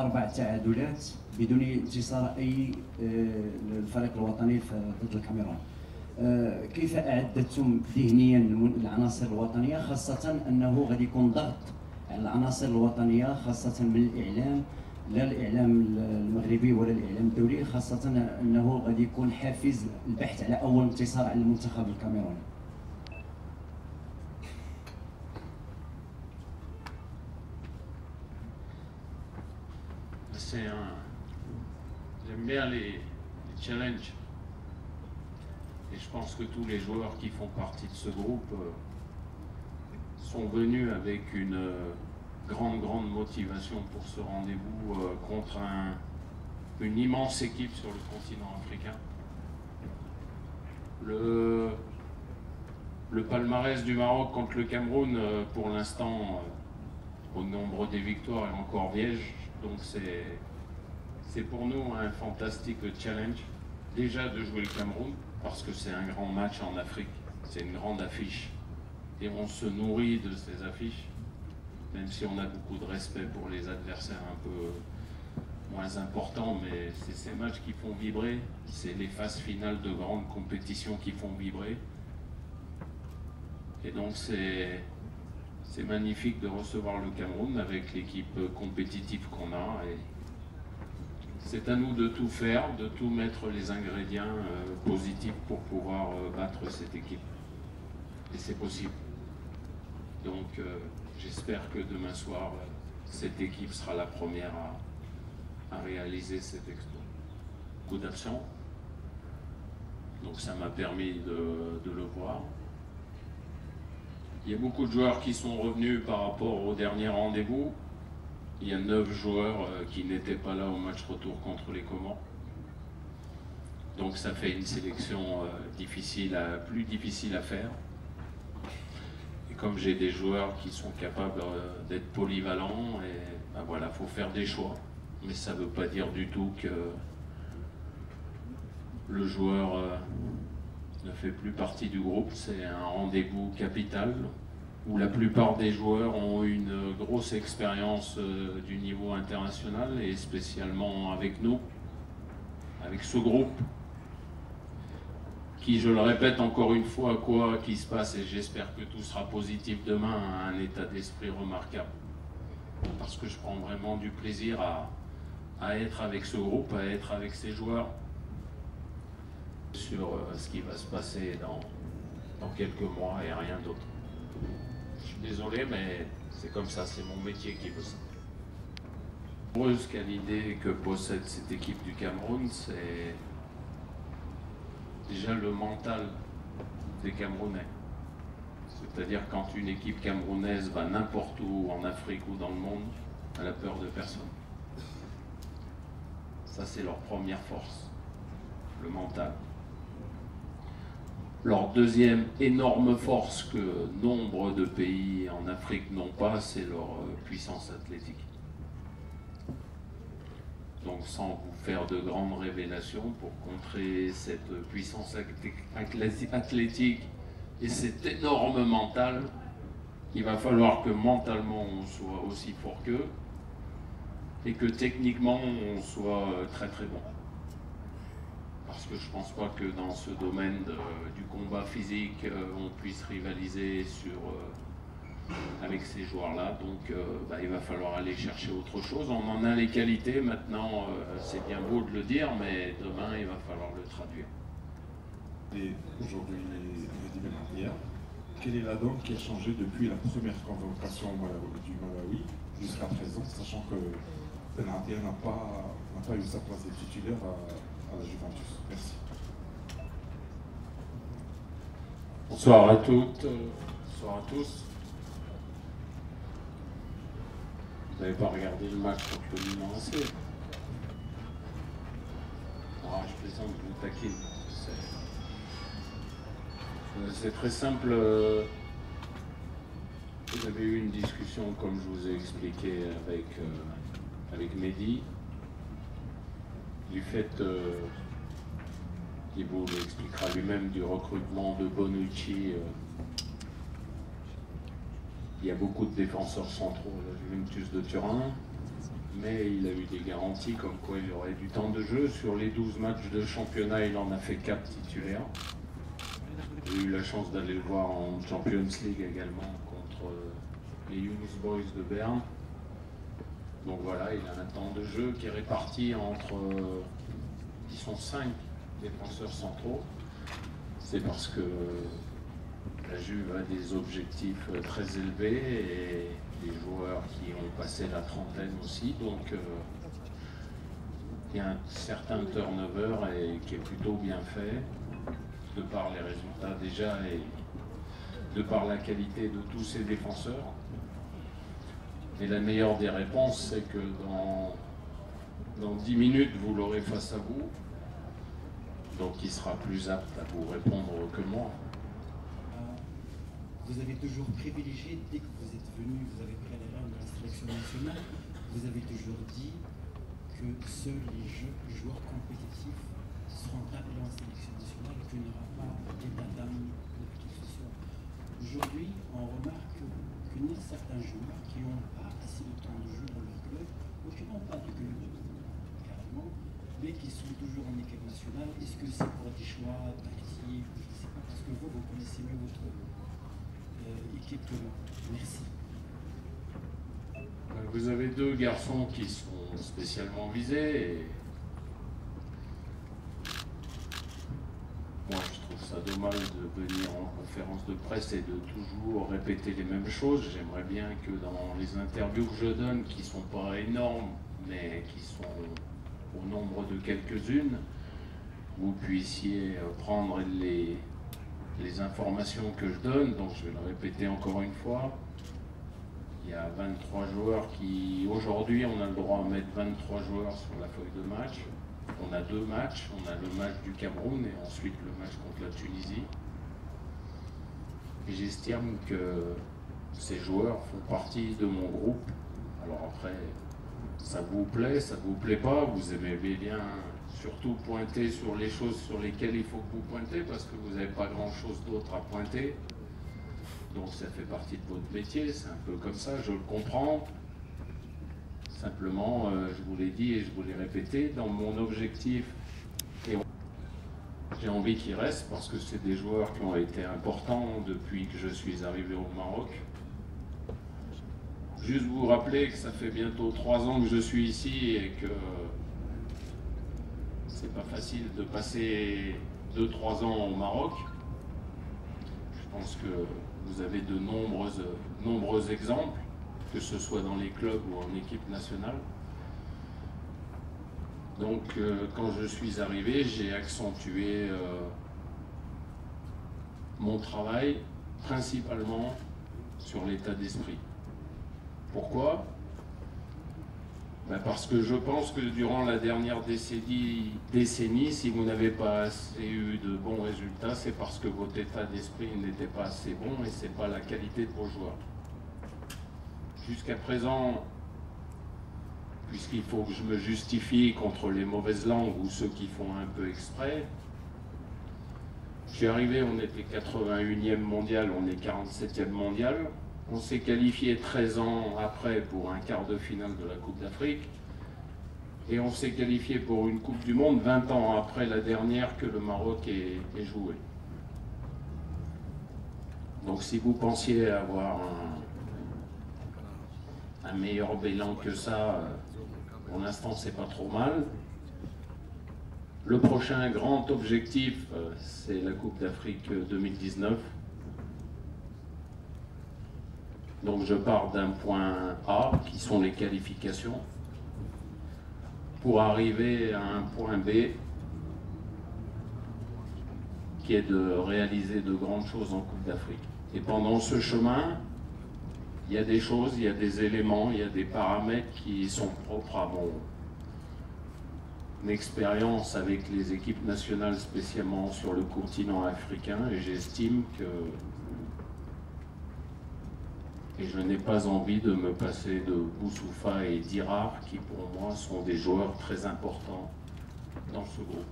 4 تعادلات بدون انتصار اي الفريق الوطني ضد الكاميرون. كيف اعددتم ذهنيا العناصر الوطنيه، خاصه انه غادي يكون ضغط على العناصر الوطنيه خاصه من الاعلام، لا الاعلام المغربي ولا الاعلام الدولي، خاصه انه غادي يكون حافز البحث على اول انتصار على المنتخب الكاميروني؟ J'aime bien les challenges. Et je pense que tous les joueurs qui font partie de ce groupe sont venus avec une grande motivation pour ce rendez-vous contre une immense équipe sur le continent africain. Le palmarès du Maroc contre le Cameroun, pour l'instant, au nombre des victoires, est encore vierge. Donc c'est pour nous un fantastique challenge. Déjà de jouer le Cameroun, parce que c'est un grand match en Afrique, c'est une grande affiche. Et on se nourrit de ces affiches, même si on a beaucoup de respect pour les adversaires un peu moins importants, mais c'est ces matchs qui font vibrer, c'est les phases finales de grandes compétitions qui font vibrer. Et donc c'est magnifique de recevoir le Cameroun avec l'équipe compétitive qu'on a. Et c'est à nous de tout faire, de tout mettre les ingrédients positifs pour pouvoir battre cette équipe. Et c'est possible. Donc j'espère que demain soir, cette équipe sera la première à réaliser cet exploit. Coup d'absent. Donc ça m'a permis de le voir. Il y a beaucoup de joueurs qui sont revenus par rapport au dernier rendez-vous. Il y a 9 joueurs qui n'étaient pas là au match retour contre les Comores. Donc ça fait une sélection plus difficile à faire. Et comme j'ai des joueurs qui sont capables d'être polyvalents, et ben voilà, faut faire des choix. Mais ça ne veut pas dire du tout que le joueur ne fait plus partie du groupe. C'est un rendez-vous capital où la plupart des joueurs ont une grosse expérience du niveau international, et spécialement avec nous, avec ce groupe, qui, je le répète encore une fois, quoi qu'il se passe, et j'espère que tout sera positif demain, a un état d'esprit remarquable. Parce que je prends vraiment du plaisir à être avec ce groupe, à être avec ces joueurs, sur ce qui va se passer dans quelques mois et rien d'autre. Je suis désolé, mais c'est comme ça, c'est mon métier qui veut ça. Heureuse qu'à l'idée que possède cette équipe du Cameroun, c'est déjà le mental des Camerounais. C'est-à-dire quand une équipe camerounaise va n'importe où, en Afrique ou dans le monde, elle a peur de personne. Ça, c'est leur première force, le mental. Leur deuxième énorme force que nombre de pays en Afrique n'ont pas, c'est leur puissance athlétique. Donc sans vous faire de grandes révélations, pour contrer cette puissance athlétique et cet énorme mental, il va falloir que mentalement on soit aussi fort qu'eux et que techniquement on soit très bon. Parce que je ne pense pas que dans ce domaine du combat physique, on puisse rivaliser avec ces joueurs-là. Donc il va falloir aller chercher autre chose. On en a les qualités, maintenant c'est bien beau de le dire, mais demain il va falloir le traduire. Et aujourd'hui, hier, quelle est la donne qui a changé depuis la première convocation du Malawi jusqu'à présent, sachant que Benatia n'a pas eu sa place de titulaire à la Juventus? Merci. Bonsoir à toutes, bonsoir à tous. Vous n'avez pas regardé le match contre le Milan AC? Ah, je plaisante, je vous taquine. C'est très simple. Vous avez eu une discussion, comme je vous ai expliqué, avec Mehdi, du fait, il vous l'expliquera lui-même, du recrutement de Bonucci. Il y a beaucoup de défenseurs centraux à la Juventus de Turin. mais il a eu des garanties comme quoi il aurait du temps de jeu. Sur les 12 matchs de championnat, il en a fait 4 titulaires. J'ai eu la chance d'aller le voir en Champions League également contre les Young Boys de Berne. Donc voilà, il a un temps de jeu qui est réparti entre... ils sont 5 défenseurs centraux. C'est parce que la Juve a des objectifs très élevés et des joueurs qui ont passé la trentaine aussi. Donc il y a un certain turnover qui est plutôt bien fait, de par les résultats déjà et de par la qualité de tous ces défenseurs. Et la meilleure des réponses, c'est que dans 10 minutes, vous l'aurez face à vous. Donc il sera plus apte à vous répondre que moi. Vous avez toujours privilégié, dès que vous êtes venu, vous avez pris les rênes de la sélection nationale, vous avez toujours dit que seuls les joueurs compétitifs seront appelés en sélection nationale et qu'il n'y aura pas d'état d'âme de qui que ce soit. Aujourd'hui, on remarque qu'il y a certains joueurs qui n'ont pas assez de temps de jeu dans leur club, ou qui n'ont pas de club carrément, mais qui sont toujours en équipe nationale. Est-ce que c'est pour des choix tactiques? Je ne sais pas, parce que vous connaissez mieux votre équipe que moi. Merci. Vous avez 2 garçons qui sont spécialement visés. Et... moi, je trouve ça dommage de venir en conférence de presse et de toujours répéter les mêmes choses. J'aimerais bien que dans les interviews que je donne, qui ne sont pas énormes, mais qui sont au nombre de quelques-unes, vous puissiez prendre les informations que je donne. Donc je vais le répéter encore une fois. Il y a 23 joueurs qui... Aujourd'hui, on a le droit de mettre 23 joueurs sur la feuille de match. On a 2 matchs. On a le match du Cameroun et ensuite le match contre la Tunisie. Et j'estime que ces joueurs font partie de mon groupe. Alors après, ça vous plaît, ça vous plaît pas, vous aimez bien surtout pointer sur les choses sur lesquelles il faut que vous pointez parce que vous n'avez pas grand-chose d'autre à pointer. Donc ça fait partie de votre métier, c'est un peu comme ça, je le comprends. Simplement, je vous l'ai dit et je vous l'ai répété, dans mon objectif, j'ai envie qu'ils restent parce que c'est des joueurs qui ont été importants depuis que je suis arrivé au Maroc. Juste vous rappeler que ça fait bientôt 3 ans que je suis ici et que c'est pas facile de passer 2-3 ans au Maroc. Je pense que vous avez de nombreux exemples, que ce soit dans les clubs ou en équipe nationale. Donc quand je suis arrivé, j'ai accentué mon travail principalement sur l'état d'esprit. Pourquoi? Parce que je pense que durant la dernière décennie, si vous n'avez pas assez eu de bons résultats, c'est parce que votre état d'esprit n'était pas assez bon et ce n'est pas la qualité de vos joueurs. Jusqu'à présent, puisqu'il faut que je me justifie contre les mauvaises langues ou ceux qui font un peu exprès, je suis arrivé, on était 81e mondial, on est 47e mondial. On s'est qualifié 13 ans après pour un quart de finale de la Coupe d'Afrique. Et on s'est qualifié pour une Coupe du Monde 20 ans après la dernière que le Maroc ait joué. Donc si vous pensiez avoir un meilleur bilan que ça, pour l'instant c'est pas trop mal. Le prochain grand objectif, c'est la Coupe d'Afrique 2019. Donc je pars d'un point A, qui sont les qualifications, pour arriver à un point B, qui est de réaliser de grandes choses en Coupe d'Afrique. Et pendant ce chemin, il y a des choses, il y a des éléments, il y a des paramètres qui sont propres à mon expérience avec les équipes nationales, spécialement sur le continent africain, et j'estime que je n'ai pas envie de me passer de Boussoufa et Dirar, qui pour moi sont des joueurs très importants dans ce groupe.